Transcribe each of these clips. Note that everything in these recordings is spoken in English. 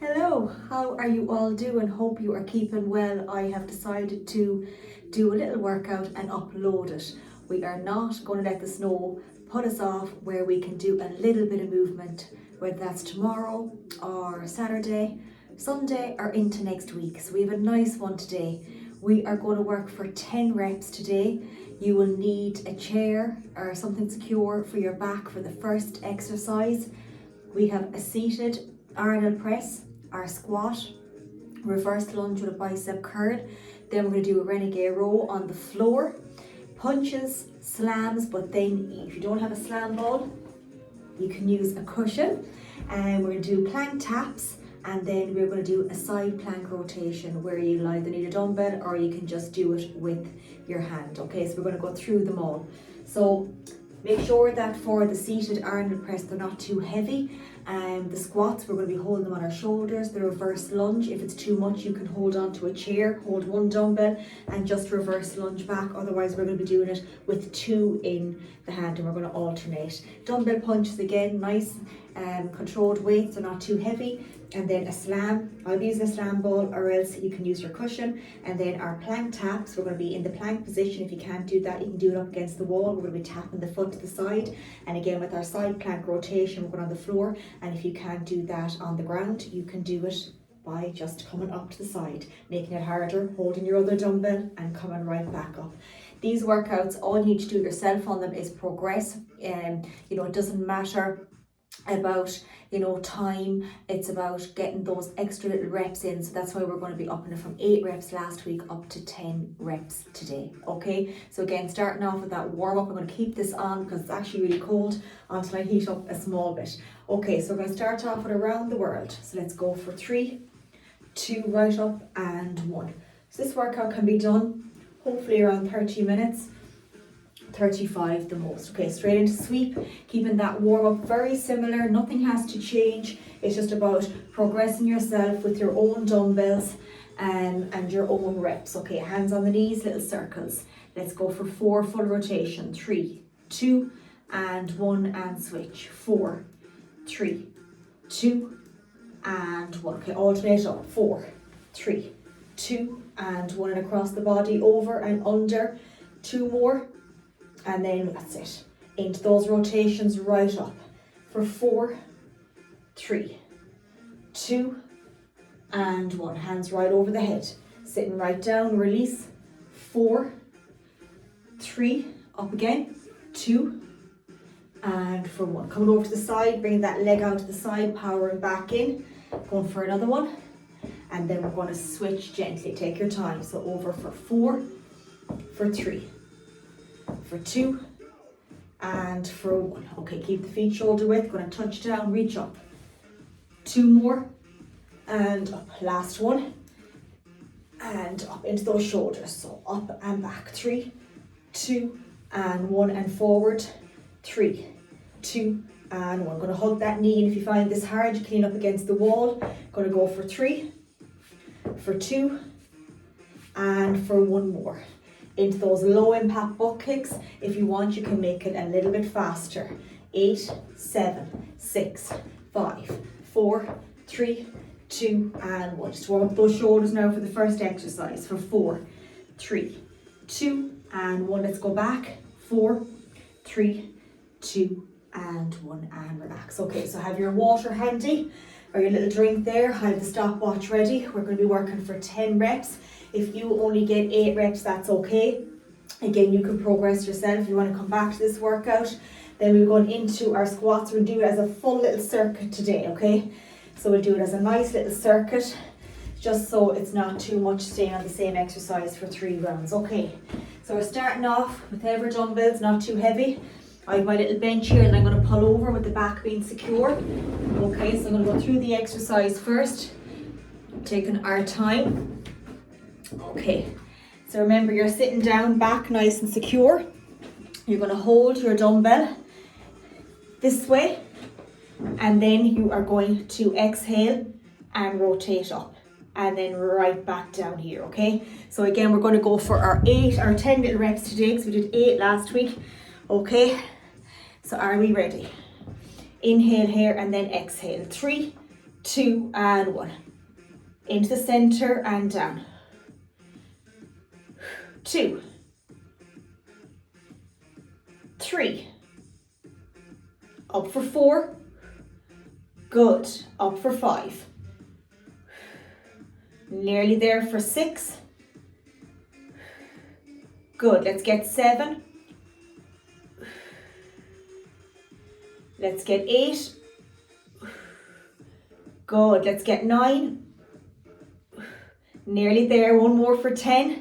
Hello, how are you all doing? Hope you are keeping well. I have decided to do a little workout and upload it. We are not going to let the snow put us off where we can do a little bit of movement, whether that's tomorrow or Saturday, Sunday or into next week. So we have a nice one today. We are going to work for 10 reps today. You will need a chair or something secure for your back for the first exercise. We have a seated Arnold press, our squat, reverse lunge with a bicep curl. Then we're going to do a renegade row on the floor, punches, slams, but then if you don't have a slam ball, you can use a cushion. And we're going to do plank taps, and then we're going to do a side plank rotation where you either need a dumbbell or you can just do it with your hand. Okay, so we're going to go through them all. So make sure that for the seated Arnold press, they're not too heavy. The squats, we're going to be holding them on our shoulders. The reverse lunge, if it's too much, you can hold on to a chair, hold one dumbbell and just reverse lunge back. Otherwise, we're going to be doing it with two in the hand and we're going to alternate. Dumbbell punches again, nice controlled weights, they're not too heavy. And then a slam, I'll be using a slam ball or else you can use your cushion. And then our plank taps, we're going to be in the plank position. If you can't do that, you can do it up against the wall. We're going to be tapping the foot to the side. And again, with our side plank rotation, we're going on the floor. And if you can't do that on the ground, you can do it by just coming up to the side, making it harder, holding your other dumbbell and coming right back up. These workouts, all you need to do yourself on them is progress. It doesn't matter about time, it's about getting those extra little reps in. So that's why we're going to be upping it from 8 reps last week up to 10 reps today. Okay, so again, starting off with that warm up, I'm going to keep this on because it's actually really cold until I heat up a small bit. Okay, so we're going to start off with around the world. So let's go for 3, 2, right up and 1. So this workout can be done hopefully around 30 minutes, 35 the most. Okay, straight into sweep, keeping that warm up very similar. Nothing has to change. It's just about progressing yourself with your own dumbbells and your own reps. Okay, hands on the knees, little circles. Let's go for 4 full rotation. 3, 2 and 1 and switch. 4, 3, 2 and 1. Okay, alternate up. 4, 3, 2 and 1 and across the body, over and under. 2 more. And then that's it. Into those rotations right up for 4, 3, 2 and 1. Hands right over the head. Sitting right down, release. 4, 3, up again. 2 and for 1. Coming over to the side, bringing that leg out to the side, powering back in. Going for another one. And then we're going to switch gently. Take your time. So over for 4, for 3, for 2 and for 1. Okay, keep the feet shoulder width. Going to touch down, reach up. 2 more and up. Last one and up into those shoulders. So up and back. 3, 2 and 1 and forward. 3, 2 and 1. Going to hug that knee, and if you find this hard, you can lean up against the wall. Going to go for 3, for 2 and for 1 more. Into those low impact butt kicks. If you want, you can make it a little bit faster. 8, 7, 6, 5, 4, 3, 2 and 1. Just warm up those shoulders now for the first exercise. For 4, 3, 2 and 1. Let's go back. 4, 3, 2 and 1 and relax. Okay, so have your water handy or your little drink there. Have the stopwatch ready. We're going to be working for 10 reps. If you only get 8 reps, that's okay. Again, you can progress yourself. If you want to come back to this workout, then we're going into our squats. We'll do it as a full little circuit today, okay? So we'll do it as a nice little circuit, just so it's not too much staying on the same exercise for 3 rounds. Okay, so we're starting off with heavier dumbbells, not too heavy. I have my little bench here and I'm going to pull over with the back being secure. Okay, so I'm going to go through the exercise first, taking our time. Okay, so remember you're sitting down, back nice and secure. You're going to hold your dumbbell this way and then you are going to exhale and rotate up and then right back down here. Okay, so again we're going to go for our 10 little reps today because we did 8 last week. Okay, so are we ready? Inhale here and then exhale. 3, 2 and 1. Into the center and down. 2, 3, up for 4, good, up for 5, nearly there for 6, good, let's get 7, let's get 8, good, let's get 9, nearly there, one more for 10,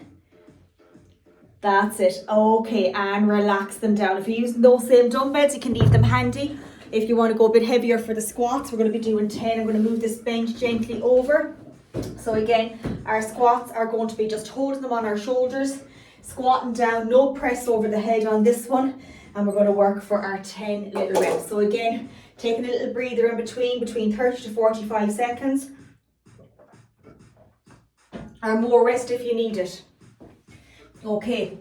that's it. Okay, and relax them down. If you're using those same dumbbells, you can leave them handy. If you want to go a bit heavier for the squats, we're going to be doing 10. I'm going to move this bench gently over. So again, our squats are going to be just holding them on our shoulders, squatting down, no press over the head on this one. And we're going to work for our 10 little reps. So again, taking a little breather in between 30 to 45 seconds. Or more rest if you need it. Okay,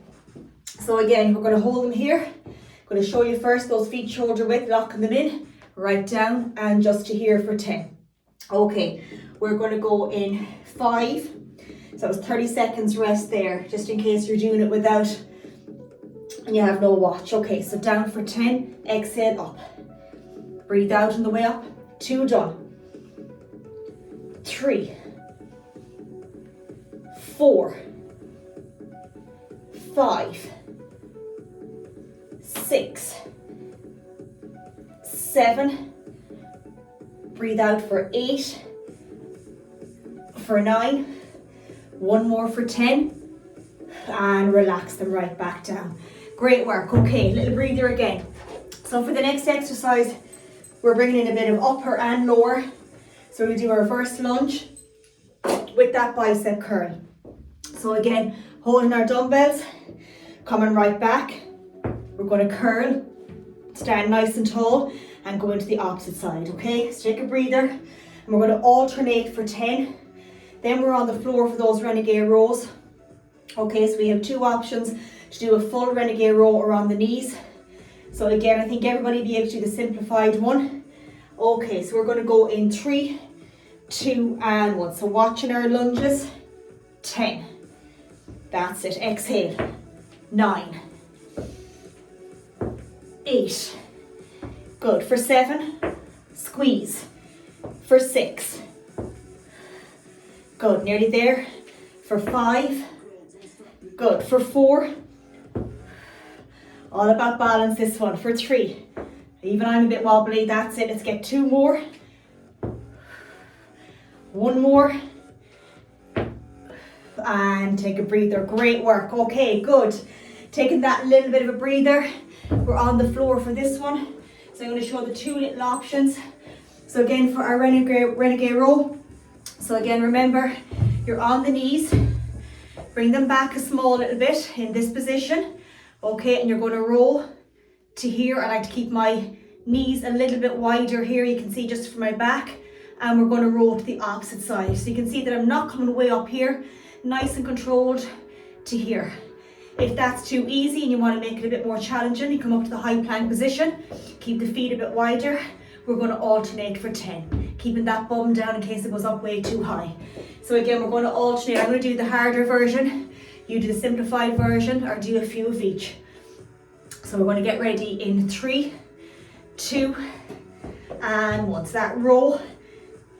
so again, we're going to hold them here. I'm going to show you first those feet shoulder width, locking them in, right down, and just to here for 10. Okay, we're going to go in 5. So it's 30 seconds rest there, just in case you're doing it without and you have no watch. Okay, so down for 10, exhale up. Breathe out on the way up. 2 done. 3, 4, 5, 6, 7, breathe out for 8, for 9, one more for 10, and relax them right back down. Great work. Okay, little breather again. So for the next exercise, we're bringing in a bit of upper and lower. So we do a reverse lunge with that bicep curl. So again, holding our dumbbells, coming right back. We're going to curl, stand nice and tall, and go into the opposite side, okay? So take a breather, and we're going to alternate for 10. Then we're on the floor for those renegade rows. Okay, so we have 2 options to do a full renegade row or on the knees. So again, I think everybody will be able to do the simplified one. Okay, so we're going to go in 3, 2, and 1. So watching our lunges, 10. That's it, exhale. 9, 8, good. For 7, squeeze. For 6, good, nearly there. For 5, good. For 4, all about balance this one. For 3, even I'm a bit wobbly, that's it. Let's get 2 more. 1 more. And take a breather. Great work. Okay, good. Taking that little bit of a breather. We're on the floor for this one. So I'm going to show the 2 little options. So again, for our renegade row. So again, remember, you're on the knees. Bring them back a small little bit in this position. Okay, and you're going to roll to here. I like to keep my knees a little bit wider here. You can see just from my back. And we're going to roll to the opposite side. So you can see that I'm not coming way up here. Nice and controlled to here. If that's too easy and you want to make it a bit more challenging, you come up to the high plank position, keep the feet a bit wider. We're going to alternate for 10, keeping that bum down in case it goes up way too high. So again, we're going to alternate. I'm going to do the harder version, you do the simplified version, or do a few of each. So we're going to get ready in 3, 2, and 1. So that roll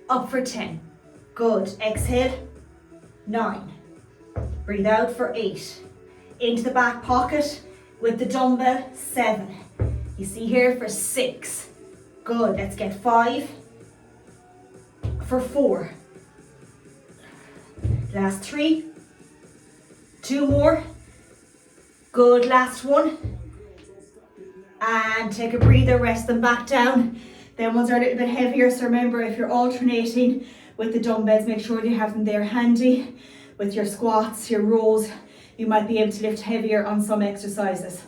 up for 10. Good. Exhale. 9. Breathe out for 8. Into the back pocket with the dumbbell. 7. You see here for 6. Good. Let's get 5. For 4. Last 3. 2 more. Good. Last 1. And take a breather. Rest them back down. Then ones are a little bit heavier. So remember, if you're alternating with the dumbbells, make sure you have them there handy. With your squats, your rows, you might be able to lift heavier on some exercises.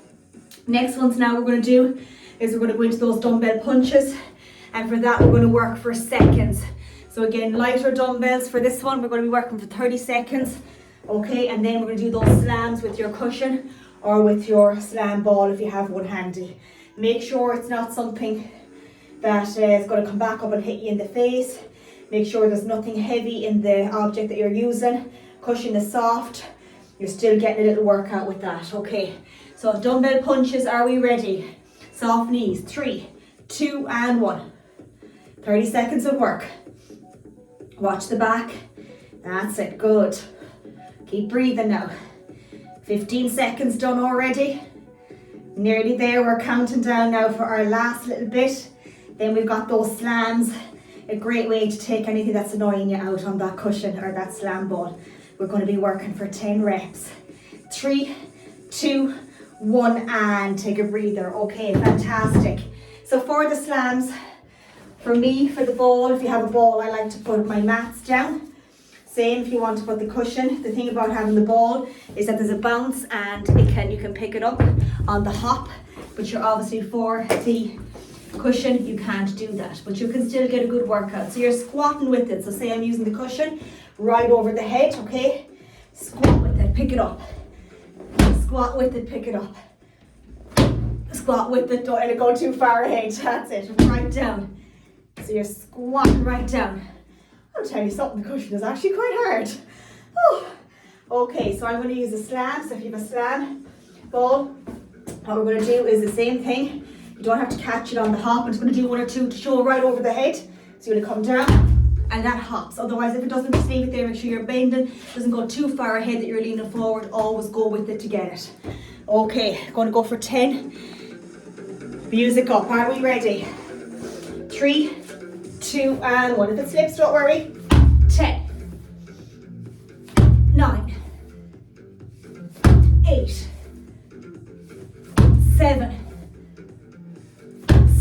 Next ones now we're going to do is we're going to go into those dumbbell punches, and for that we're going to work for seconds. So again, lighter dumbbells for this one, we're going to be working for 30 seconds. Okay, and then we're going to do those slams with your cushion or with your slam ball if you have one handy. Make sure it's not something that is going to come back up and hit you in the face. Make sure there's nothing heavy in the object that you're using. Cushion is soft. You're still getting a little workout with that. Okay, so dumbbell punches, are we ready? Soft knees, 3, 2, and 1. 30 seconds of work. Watch the back. That's it, good. Keep breathing now. 15 seconds done already. Nearly there, we're counting down now for our last little bit. Then we've got those slams. A great way to take anything that's annoying you out on that cushion or that slam ball. We're going to be working for 10 reps. 3, 2, 1, and take a breather. Okay, fantastic. So for the slams, for me, for the ball, if you have a ball, I like to put my mats down. Same if you want to put the cushion. The thing about having the ball is that there's a bounce and you can pick it up on the hop, but you're obviously for the cushion, you can't do that, but you can still get a good workout. So you're squatting with it. So say I'm using the cushion right over the head, okay? Squat with it, pick it up. Squat with it, pick it up. Squat with it, don't let it go too far ahead. That's it, right down. So you're squatting right down. I'll tell you something, the cushion is actually quite hard. Oh. Okay, so I'm going to use a slam. So if you have a slam ball, what we're going to do is the same thing. You don't have to catch it on the hop. I'm just going to do 1 or 2 to show right over the head. So you're going to come down and that hops. Otherwise, if it doesn't, just leave it there. Make sure you're bending. It doesn't go too far ahead that you're leaning forward. Always go with it to get it. Okay, going to go for 10. Music up. Are we ready? 3, 2, and 1. If it slips, don't worry. 10, 9, 8, 7,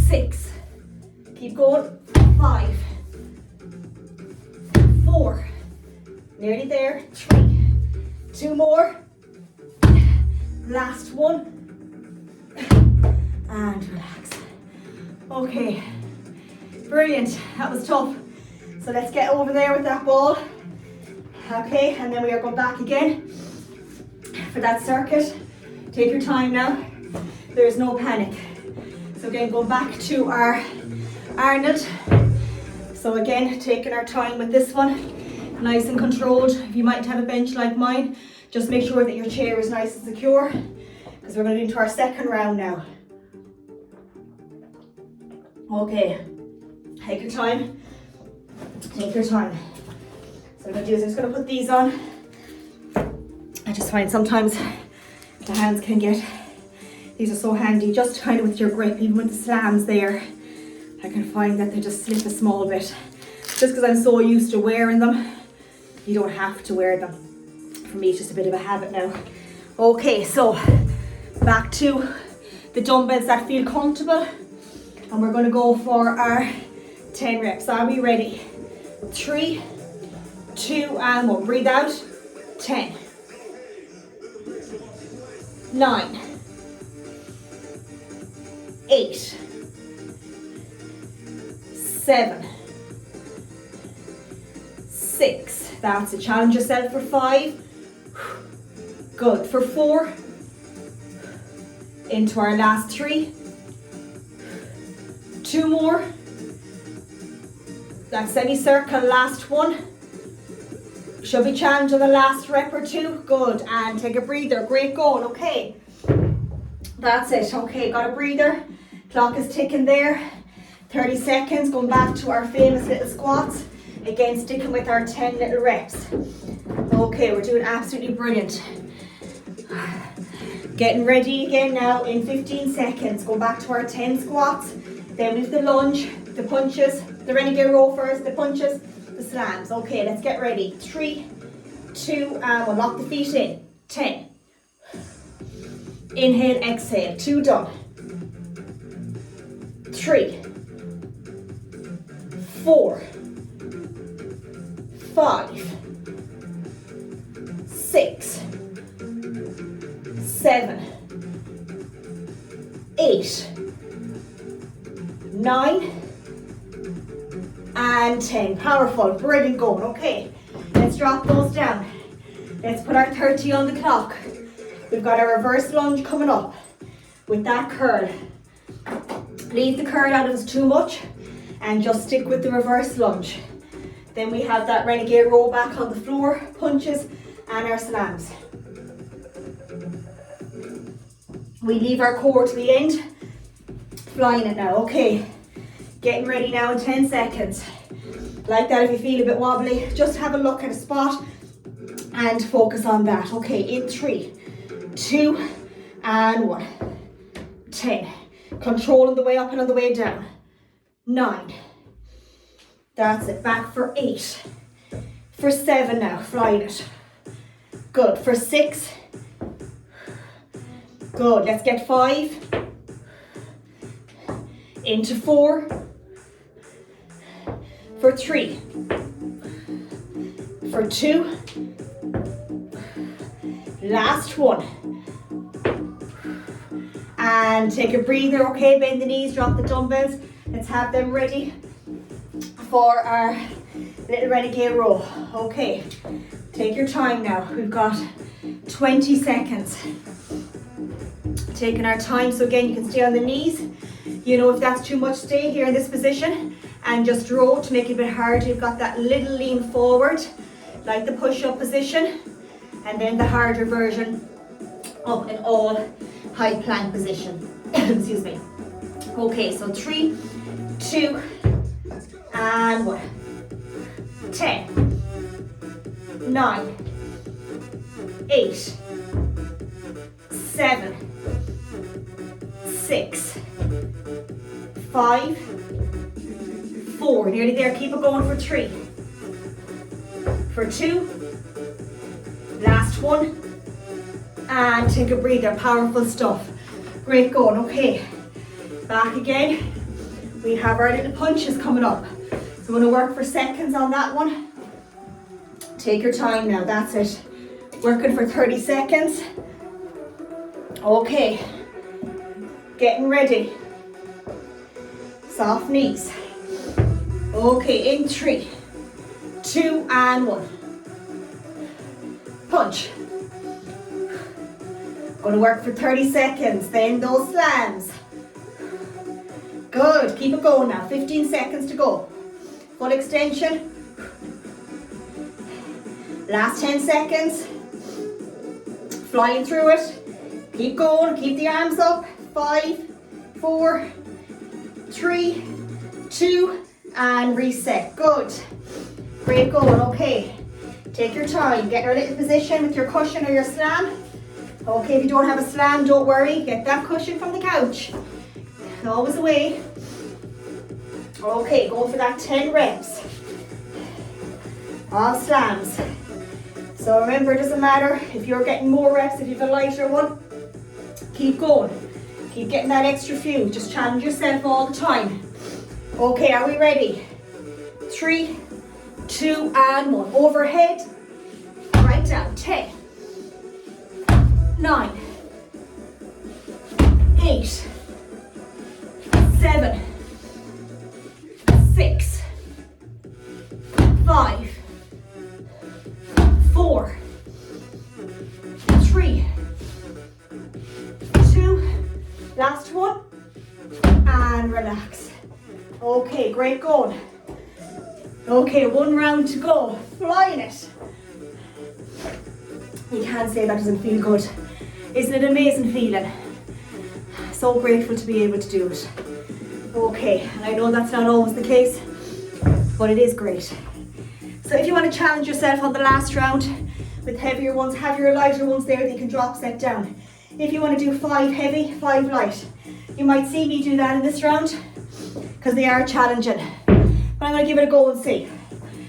6, keep going, 5, 4, nearly there, 3, 2 more, last one, and relax. Okay, brilliant, that was tough. So let's get over there with that ball. Okay, and then we are going back again for that circuit. Take your time now, there's no panic. So again, go back to our Arnold. So again, taking our time with this one, nice and controlled. If you might have a bench like mine, just make sure that your chair is nice and secure, because we're going to do into our second round now. Okay, take your time. Take your time. So what I'm going to do is I'm just going to put these on. I just find sometimes the hands can get, these are so handy, just kind of with your grip, even with the slams there, I can find that they just slip a small bit. Just because I'm so used to wearing them, you don't have to wear them. For me, it's just a bit of a habit now. Okay, so back to the dumbbells that feel comfortable, and we're going to go for our 10 reps. Are we ready? 3, 2, and 1. Breathe out. 10, 9, 8, 7, 6. That's it. Challenge yourself for 5. Good. For 4. Into our last 3. 2 more. That semicircle, last one. Should be challenging the last rep or 2. Good. And take a breather. Great going. Okay. That's it. Okay, got a breather. Clock is ticking there. 30 seconds. Going back to our famous little squats. Again, sticking with our 10 little reps. Okay, we're doing absolutely brilliant. Getting ready again now in 15 seconds. Go back to our 10 squats. Then we have the lunge, the punches, the renegade row first, the punches, the slams. Okay, let's get ready. 3, 2, and 1. Lock the feet in. 10. Inhale, exhale. 2 done. 3, 4, 5, 6, 7, 8, 9, and 10. Powerful, brilliant going. Okay, let's drop those down. Let's put our 30 on the clock. We've got our reverse lunge coming up with that curl. Leave the curl out if it's too much and just stick with the reverse lunge. Then we have that renegade row back on the floor, punches and our slams. We leave our core to the end, flying it now, okay. Getting ready now in 10 seconds. Like that, if you feel a bit wobbly, just have a look at a spot and focus on that. Okay, in 3, 2, and 1. 10. Controlling the way up and on the way down. 9. That's it. Back for 8. For 7 now, flying it. Good. For 6. Good. Let's get 5. Into 4. For 3. For 2. Last one. And take a breather, okay? Bend the knees, drop the dumbbells. Let's have them ready for our little renegade row. Okay, take your time now. We've got 20 seconds. Taking our time, so again, you can stay on the knees. You know, if that's too much, stay here in this position and just row to make it a bit harder. You've got that little lean forward, like the push-up position, and then the harder version up in all high plank position. Excuse me. Okay, so 3, 2, and 1. 10, 9, 8, 7, 6, 5, 4. Nearly there. Keep it going for 3. For 2. Last one. And take a breather. Powerful stuff. Great going. Okay. Back again. We have our little punches coming up. So we're going to work for seconds on that one. Take your time now. That's it. Working for 30 seconds. Okay. Getting ready. Soft knees. Okay, in 3, 2, and 1. Punch. Going to work for 30 seconds. Then those slams. Good. Keep it going now. 15 seconds to go. Full extension. Last 10 seconds. Flying through it. Keep going. Keep the arms up. 5, 4, 3, 2, and reset. Good. Great going. Okay. Take your time. Get your little position with your cushion or your slam. Okay, if you don't have a slam, don't worry. Get that cushion from the couch. Always away. Okay, go for that 10 reps of slams. So remember, it doesn't matter if you're getting more reps, if you have a lighter one, keep going. Keep getting that extra few. Just challenge yourself all the time. Okay, are we ready? 3, 2, and 1. Overhead, right down. 10, 9, 8, 7, 6, 5, 4, 3, 2, last one, and relax. Okay, great going. Okay, 1 round to go. Flying it. You can't say that doesn't feel good. Isn't it an amazing feeling? So grateful to be able to do it. Okay, and I know that's not always the case, but it is great. So if you want to challenge yourself on the last round with heavier ones, have your lighter ones there that you can drop set down. If you want to do 5 heavy, 5 light. You might see me do that in this round because they are challenging. But I'm going to give it a go and see.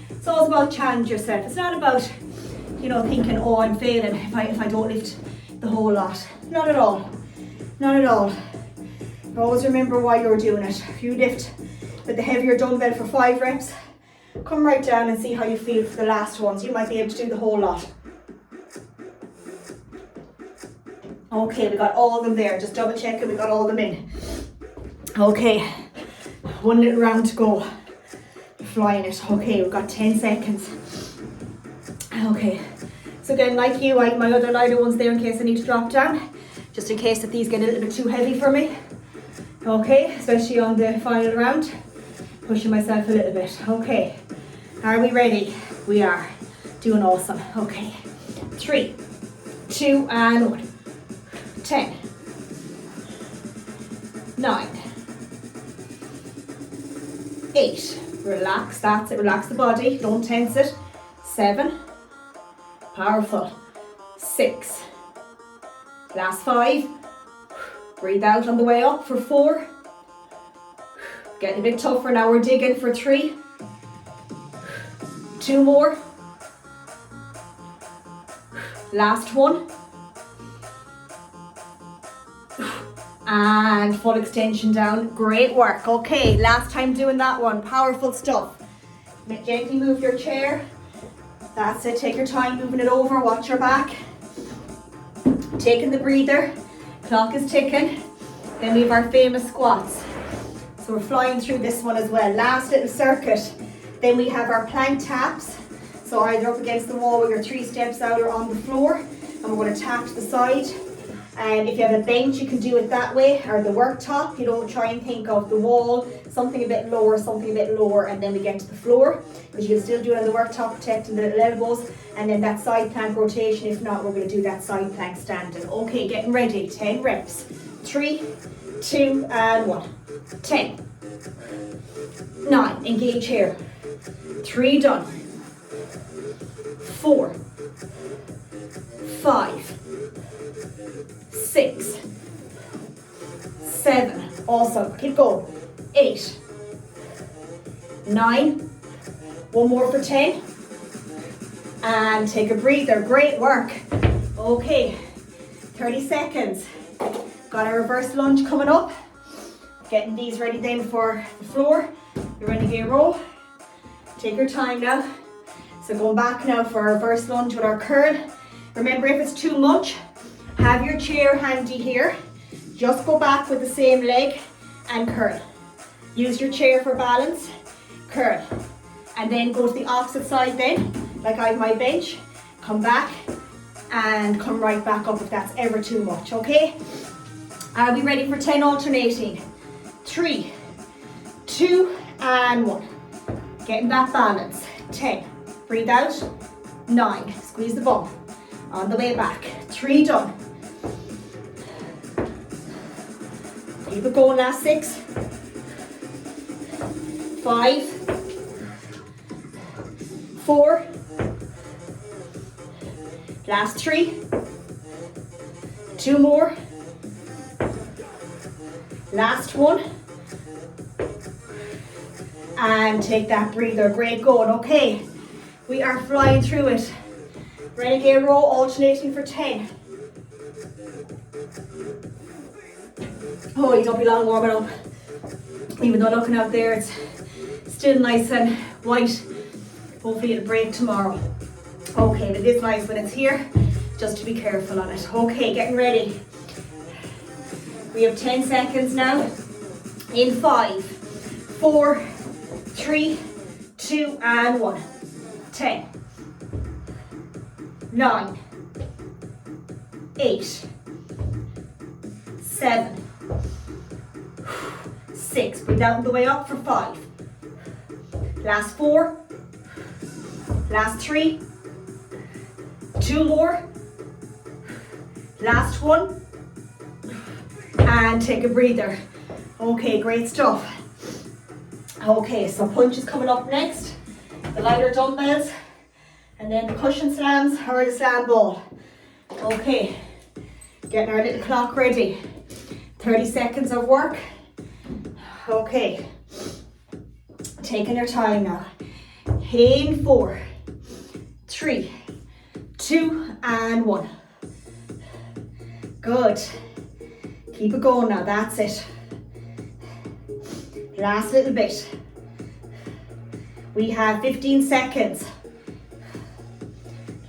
It's always about challenge yourself. It's not about, you know, thinking, oh, I'm failing if I don't lift the whole lot. Not at all. Not at all. Always remember why you're doing it. If you lift with the heavier dumbbell for 5 reps, come right down and see how you feel for the last ones. You might be able to do the whole lot. Okay, we got all of them there. Just double check it, we got all of them in. Okay, 1 little round to go. Flying it. Okay, we've got 10 seconds. Okay, so again, like you, I have my other lighter ones there in case I need to drop down. Just in case that these get a little bit too heavy for me. Okay, especially on the final round. Pushing myself a little bit. Okay, Are we ready? We are. Doing awesome. Okay. 3, 2, and 1. 10, 9, 8. Relax, that's it. Relax the body. Don't tense it. 7. Powerful. 6. Last 5. Breathe out on the way up for 4. Getting a bit tougher now. We're digging for 3. 2 more. Last 1. And full extension down. Great work. Okay, last time doing that one. Powerful stuff. Gently move your chair. That's it. Take your time moving it over. Watch your back. Taking the breather. Clock is ticking. Then we have our famous squats. So we're flying through this one as well. Last little circuit. Then we have our plank taps. So either up against the wall with your 3 steps out or on the floor. And we're going to tap to the side. And if you have a bench, you can do it that way, or the worktop. You don't try and think of the wall, something a bit lower, and then we get to the floor. But you can still do it on the worktop, protecting the little elbows, and then that side plank rotation. If not, we're going to do that side plank standing. Okay, getting ready. 10 reps. 3, 2, and 1. 10. 9. Engage here. 3 done. 4. 5. 6, 7, awesome, keep going, 8, 9, one more for 10, and take a breather. Great work. Okay, 30 seconds, got a reverse lunge coming up, getting these ready then for the floor, your renegade row. Take your time now. So going back now for a reverse lunge with our curl. Remember, if it's too much, have your chair handy here. Just go back with the same leg and curl. Use your chair for balance, curl. And then go to the opposite side then, like I have my bench. Come back and come right back up if that's ever too much, okay? Are we ready for 10 alternating? 3, 2, and 1. Getting that balance. 10, breathe out. 9, squeeze the bum. On the way back. 3 done. Keep it going, last 6. 5. 4. Last 3. 2 more. Last 1. And take that breather. Great going. Okay, we are flying through it. Renegade row, alternating for 10. Oh, you don't be long warming up. Even though looking out there, it's still nice and white. Hopefully it'll break tomorrow. Okay, but it is nice when it's here, just to be careful on it. Okay, getting ready. We have 10 seconds now. In 5, 4, 3, 2, and 1. 10. 9, 8, 7, 6. Breathe out the way up for 5. Last 4. Last 3. 2 more. Last 1. And take a breather. Okay, great stuff. Okay, so punch is coming up next. The lighter dumbbells. And then the cushion slams or the slam ball. Okay, getting our little clock ready. 30 seconds of work. Okay, taking your time now. In 4, 3, 2, and 1. Good. Keep it going now, that's it. Last little bit. We have 15 seconds.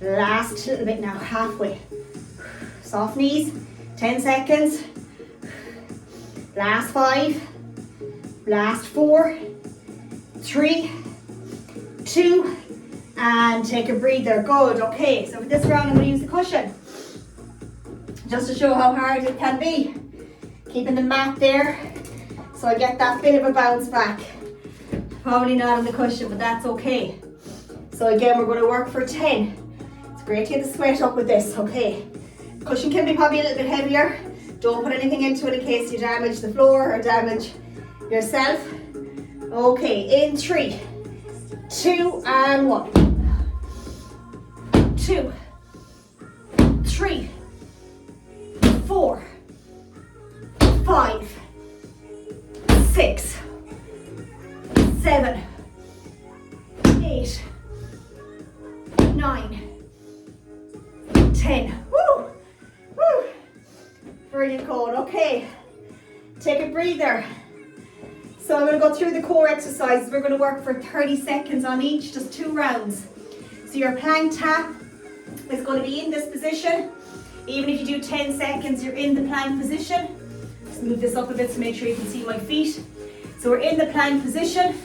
Last little bit now, halfway. Soft knees, 10 seconds. Last 5. Last 4, 3, 2, and take a breather. Good, okay, so for this round I'm going to use the cushion. Just to show how hard it can be. Keeping the mat there, so I get that bit of a bounce back. Probably not on the cushion, but that's okay. So again, we're going to work for 10. It's great to get the sweat up with this, okay. Cushion can be probably a little bit heavier. Don't put anything into it in case you damage the floor or damage yourself. Okay, in 3, 2 and 1. 2, 3, 4, 5, 6, 7, 8, 9, 10. Woo! Woo! Brilliant, Code. Okay, take a breather. So I'm going to go through the core exercises. We're going to work for 30 seconds on each, just 2 rounds. So your plank tap is going to be in this position. Even if you do 10 seconds, you're in the plank position. Just move this up a bit to make sure you can see my feet. So we're in the plank position.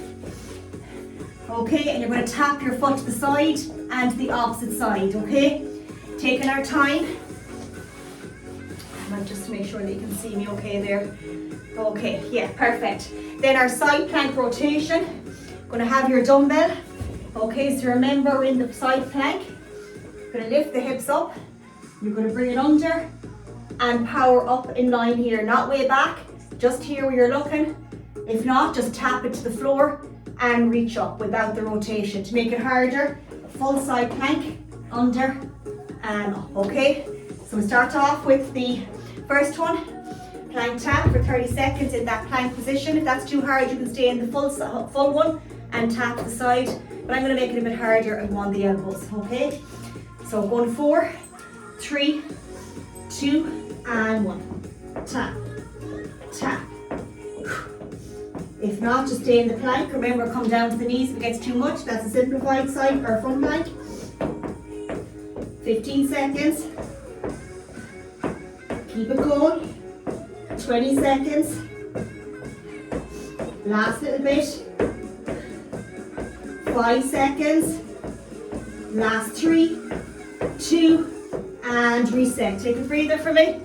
Okay, and you're going to tap your foot to the side and the opposite side, okay? Taking our time. Just to make sure that you can see me okay there. Okay, yeah, perfect. Then our side plank rotation. Going to have your dumbbell. Okay, so remember we're in the side plank. Going to lift the hips up. You're going to bring it under and power up in line here. Not way back, just here where you're looking. If not, just tap it to the floor and reach up without the rotation. To make it harder, full side plank, under and up, okay? So we start off with the first one. Plank tap for 30 seconds in that plank position. If that's too hard, you can stay in the full one and tap to the side. But I'm going to make it a bit harder and go on the elbows, okay? So going 4, 3, 2, and 1. Tap, tap. If not, just stay in the plank. Remember, come down to the knees if it gets too much. That's a simplified side or front plank. 15 seconds. Keep it going. 20 seconds. Last little bit. 5 seconds. Last 3, 2, and reset. Take a breather for me.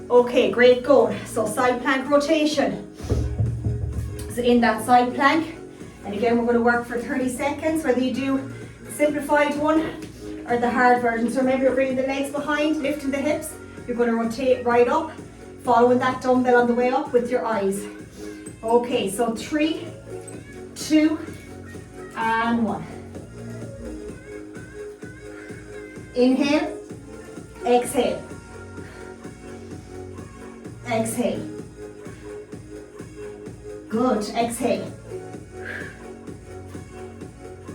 Okay, great, go. So side plank rotation. So in that side plank, and again we're going to work for 30 seconds, whether you do the simplified one or the hard version. So remember, you're bringing the legs behind, lifting the hips. You're going to rotate right up, following that dumbbell on the way up with your eyes. Okay, so 3, 2, and 1. Inhale, exhale, exhale. Good, exhale.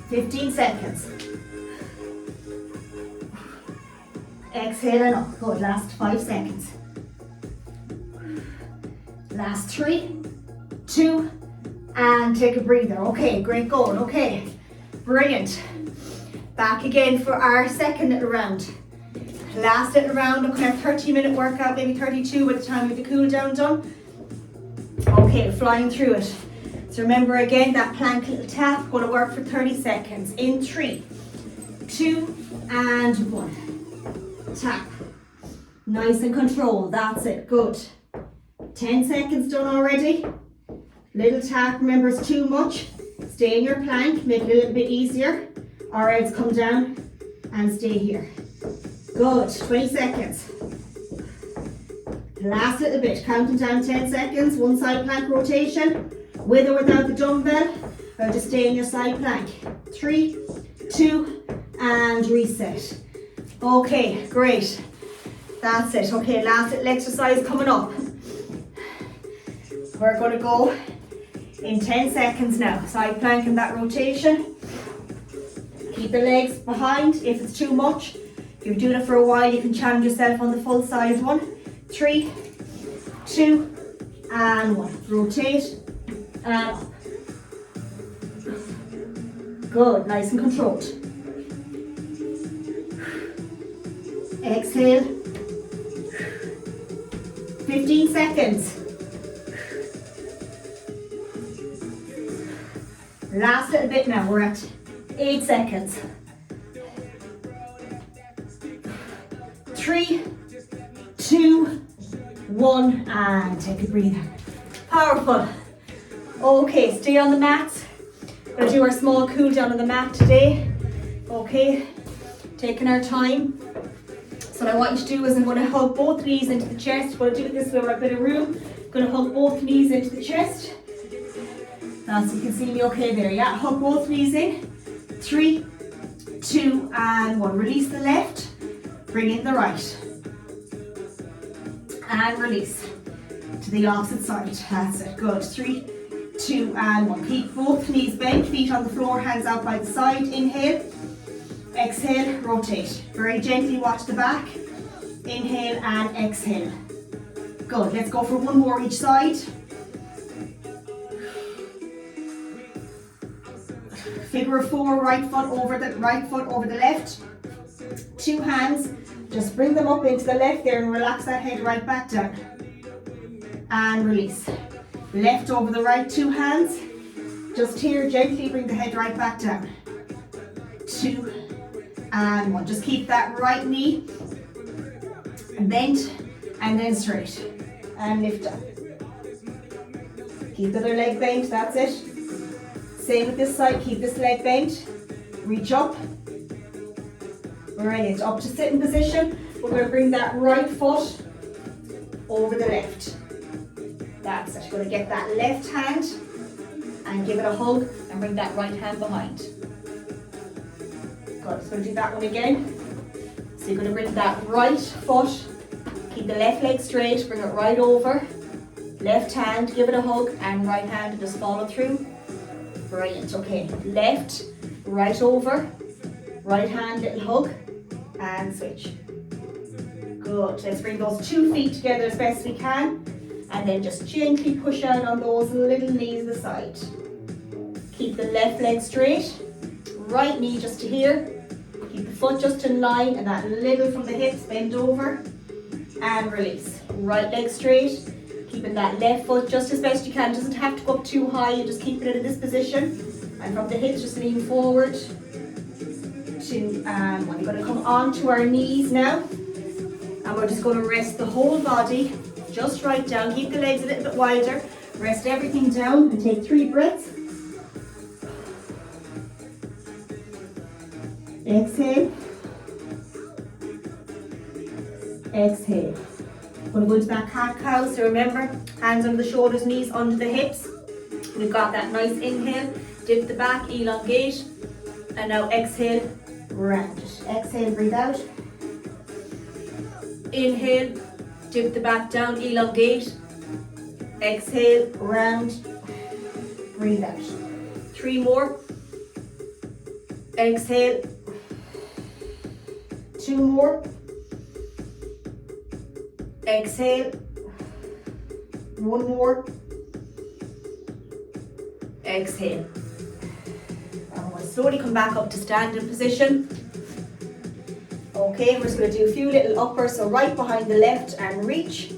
15 seconds. Exhale and up. Good, last 5 seconds. Last 3, 2, and take a breather. Okay, great going. Okay, brilliant. Back again for our second little round. Last little round, looking at 30-minute workout, maybe 32 by the time we have the cool down done. Okay, flying through it. So remember again, that plank little tap, going to work for 30 seconds. In 3, 2, and 1. Tap. Nice and controlled, that's it, good. 10 seconds done already. Little tap, remember it's too much. Stay in your plank, make it a little bit easier. Or else come down and stay here. Good, 20 seconds. Last little bit, counting down 10 seconds, one side plank rotation, with or without the dumbbell, or just stay in your side plank. 3, 2, and reset. Okay, great. That's it. Okay, last little exercise coming up. We're going to go in 10 seconds now. Side plank in that rotation. Keep the legs behind if it's too much. If you're doing it for a while, you can challenge yourself on the full side one. 3, 2, and 1. Rotate and up. Good, nice and controlled. Exhale. 15 seconds. Last little bit now, we're at 8 seconds. 3, 2, 1, and take a breather. Powerful. Okay, stay on the mat. We're going to do our small cool down on the mat today. Okay, taking our time. So what I want you to do is I'm going to hug both knees into the chest. I'm going to do it this way where I've a bit of room. I'm going to hug both knees into the chest. Now so you can see me okay there, yeah? Hug both knees in. 3, 2, and 1. Release the left, bring in the right. And release to the opposite side. That's it, good. 3, 2, and 1. Keep both knees bent, feet on the floor, hands out by the side. Inhale, exhale, rotate. Very gently watch the back. Inhale and exhale. Good, let's go for one more each side. Figure of 4, right foot over the left. 2 hands, just bring them up into the left there and relax that head right back down. And release. Left over the right, 2 hands. Just here, gently bring the head right back down. 2 and 1. Just keep that right knee bent and then straight. And lift up. Keep the other leg bent, that's it. Same with this side, keep this leg bent. Reach up. Brilliant, up to sitting position. We're going to bring that right foot over the left. That's it, you're going to get that left hand and give it a hug and bring that right hand behind. Good, so going to do that one again. So you're going to bring that right foot, keep the left leg straight, bring it right over. Left hand, give it a hug, and right hand, just follow through. Brilliant, okay. Left, right over, right hand, little hug, and switch. Good, let's bring those 2 feet together as best we can, and then just gently push out on those little knees to the side. Keep the left leg straight, right knee just to here, keep the foot just in line, and that little from the hips, bend over, and release. Right leg straight, keeping that left foot just as best you can. Doesn't have to go up too high, you just keep it in this position. And from the hips, just lean forward. 2 and 1. We're going to come onto our knees now. And we're just going to rest the whole body just right down. Keep the legs a little bit wider. Rest everything down and take 3 breaths. Exhale. Exhale. We're going to go into that cat-cow, so remember, hands under the shoulders, knees under the hips. We've got that nice inhale, dip the back, elongate, and now exhale, round it. Exhale, breathe out. Inhale, dip the back down, elongate. Exhale, round, breathe out. 3 more. Exhale. 2 more. Exhale. 1 more. Exhale. And we'll slowly come back up to standing position. Okay, we're just going to do a few little uppers. So right behind the left and reach.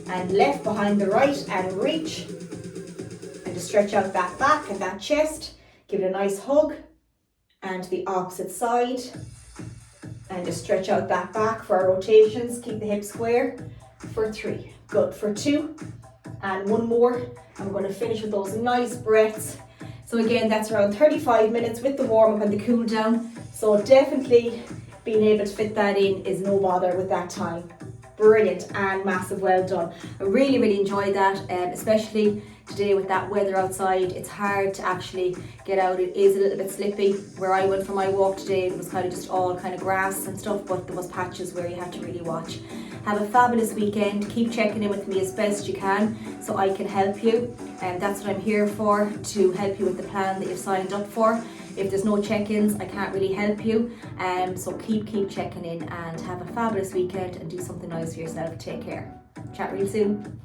And left behind the right and reach. And just stretch out that back and that chest. Give it a nice hug. And to the opposite side. And just stretch out that back for our rotations. Keep the hips square for 3. Good, for 2 and 1 more. And we're going to finish with those nice breaths. So again, that's around 35 minutes with the warm up and the cool down. So definitely being able to fit that in is no bother with that time. Brilliant and massive well done. I really enjoyed that, especially today with that weather outside. It's hard to actually get out. It is a little bit slippy. Where I went for my walk today, it was kind of just all kind of grass and stuff, but there was patches where you had to really watch. Have a fabulous weekend. Keep checking in with me as best you can so I can help you, and that's what I'm here for, to help you with the plan that you've signed up for. If there's no check-ins, I can't really help you, so keep checking in, and have a fabulous weekend and do something nice for yourself. Take care. Chat real soon.